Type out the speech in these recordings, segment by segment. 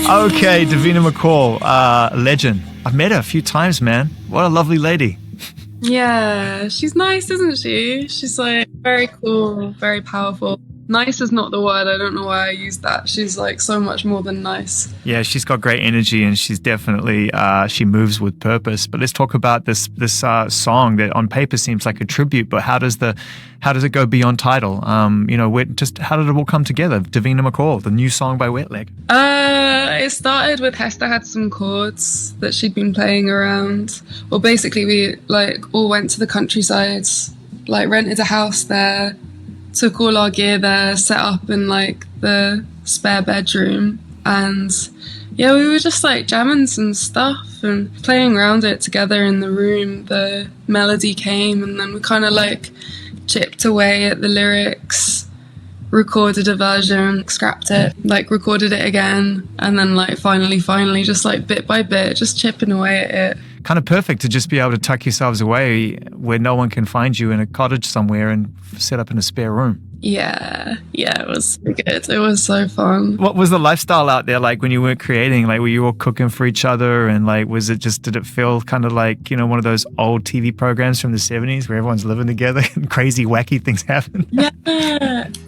Okay, Davina McCall, legend. I've met her a few times, man. What a lovely lady. Yeah, she's nice, isn't she? She's like very cool, very powerful. Nice is not the word. I don't know why I use that. She's like so much more than nice. Yeah, she's got great energy, and she's definitely she moves with purpose. But let's talk about this song that on paper seems like a tribute, but how does it go beyond title? How did it all come together? Deina McCall, the new song by Wet Leg. It started with Hester had some chords that she'd been playing around. Well, basically we like all went to the countryside, like rented a house there, took all our gear there, set up in like the spare bedroom, and yeah, we were just like jamming some stuff and playing around it together in the room. The melody came, and then we kind of like chipped away at the lyrics, recorded a version, scrapped it, like recorded it again, and then like finally just like bit by bit just chipping away at it. Kind of perfect to just be able to tuck yourselves away where no one can find you in a cottage somewhere and set up in a spare room. Yeah, it was so good. It was so fun. What was the lifestyle out there like when you weren't creating? Like, were you all cooking for each other? And like, did it feel kind of like, one of those old TV programs from the 70s where everyone's living together and crazy, wacky things happen? Yeah,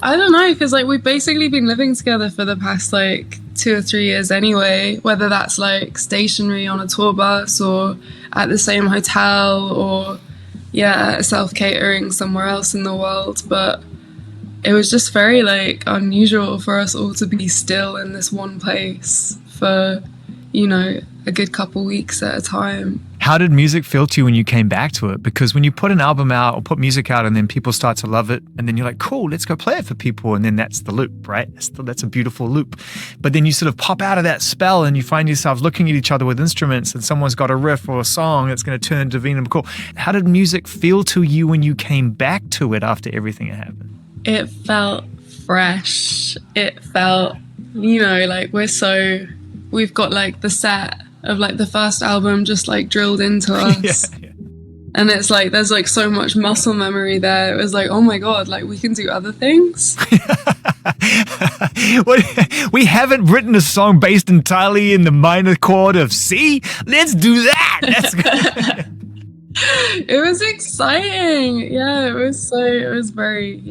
I don't know, because like we've basically been living together for the past like 2 or 3 years anyway, whether that's like stationary on a tour bus or at the same hotel or self-catering somewhere else in the world. But it was just very like unusual for us all to be still in this one place for, a good couple weeks at a time. How did music feel to you when you came back to it? Because when you put an album out or put music out and then people start to love it and then you're like, cool, let's go play it for people. And then that's the loop, right? That's a beautiful loop. But then you sort of pop out of that spell and you find yourself looking at each other with instruments and someone's got a riff or a song that's going to turn into Deina McCall. How did music feel to you when you came back to it after everything had happened? It felt fresh. It felt, like we've got like the set of like the first album just like drilled into us. Yeah. And it's like there's like so much muscle memory there. It was like, oh my god, like we can do other things. We haven't written a song based entirely in the minor chord of C. Let's do that. It was exciting. Yeah, it was very,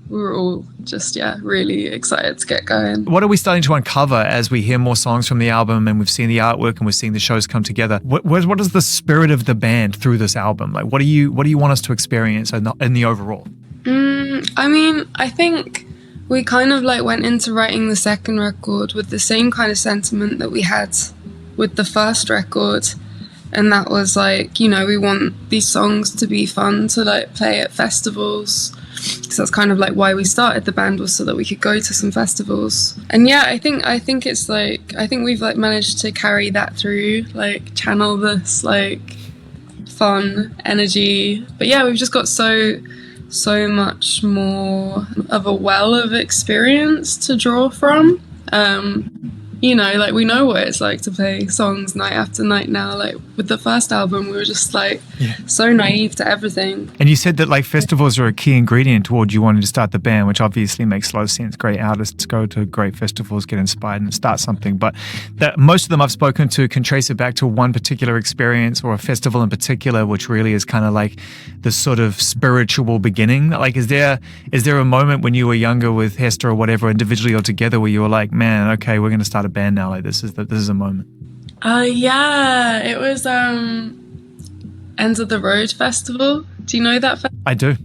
we were all just, really excited to get going. What are we starting to uncover as we hear more songs from the album and we've seen the artwork and we're seeing the shows come together? What is the spirit of the band through this album? Like, what do you want us to experience in the overall? I think we kind of like went into writing the second record with the same kind of sentiment that we had with the first record. And that was like, we want these songs to be fun to like play at festivals. So that's kind of like why we started the band, was so that we could go to some festivals. And I think it's like, I think we've like managed to carry that through, like channel this like fun energy. But we've just got so much more of a well of experience to draw from. Like we know what it's like to play songs night after night now. Like with the first album, we were just like so naive to everything. And you said that like festivals are a key ingredient toward you wanting to start the band, which obviously makes a lot of sense. Great artists go to great festivals, get inspired and start something. But that most of them I've spoken to can trace it back to one particular experience or a festival in particular, which really is kind of like the sort of spiritual beginning. Like, is there a moment when you were younger with Hester or whatever, individually or together, where you were like, man, okay, we're going to start a band now, like this is a moment? It was End of the Road Festival. Do you know that festival? I do.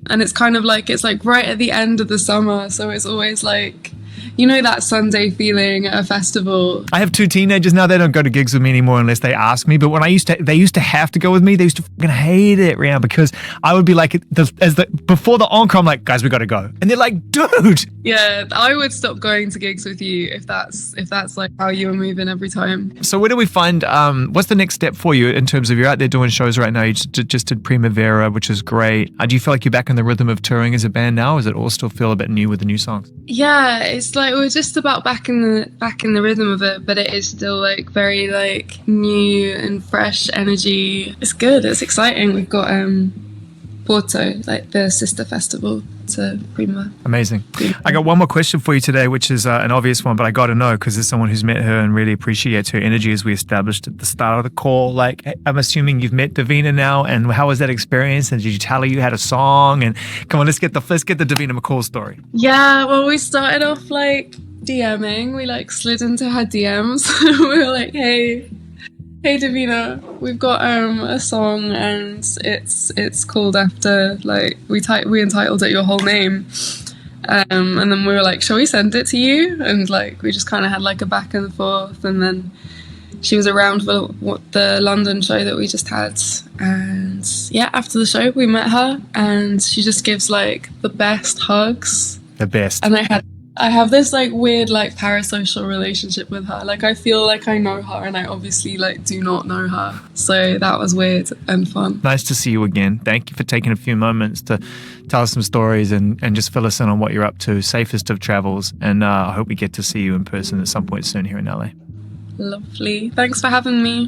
And it's kind of like, it's like right at the end of the summer, so it's always like, that Sunday feeling at a festival. I have 2 teenagers now. They don't go to gigs with me anymore unless they ask me. But when they used to have to go with me. They used to fucking hate it, Rian, because I would be like, before the encore, I'm like, guys, we got to go. And they're like, dude. Yeah, I would stop going to gigs with you if that's like how you were moving every time. So where do we find, what's the next step for you in terms of, you're out there doing shows right now. You just did Primavera, which is great. Do you feel like you're back in the rhythm of touring as a band now? Or does it all still feel a bit new with the new songs? Yeah, it's like we're just about back in the rhythm of it, but it is still like very like new and fresh energy. It's good. It's exciting. We've got Porto, like the sister festival to Prima. Amazing. I got one more question for you today, which is an obvious one, but I got to know because as someone who's met her and really appreciates her energy, as we established at the start of the call. Like, I'm assuming you've met Davina now, and how was that experience? And did you tell her you had a song? And come on, let's get the Davina McCall story. Yeah, well, we started off like DMing. We like slid into her DMs. We were like, Hey Davina, we've got a song and it's called after like we entitled it your whole name, and then we were like, shall we send it to you? And like we just kind of had like a back and forth, and then she was around for the London show that we just had, and yeah, after the show we met her, and she just gives like the best hugs. The best. And I have this like weird like parasocial relationship with her. Like I feel like I know her and I obviously like do not know her. So that was weird and fun. Nice to see you again. Thank you for taking a few moments to tell us some stories and just fill us in on what you're up to. Safest of travels. And I hope we get to see you in person at some point soon here in LA. Lovely. Thanks for having me.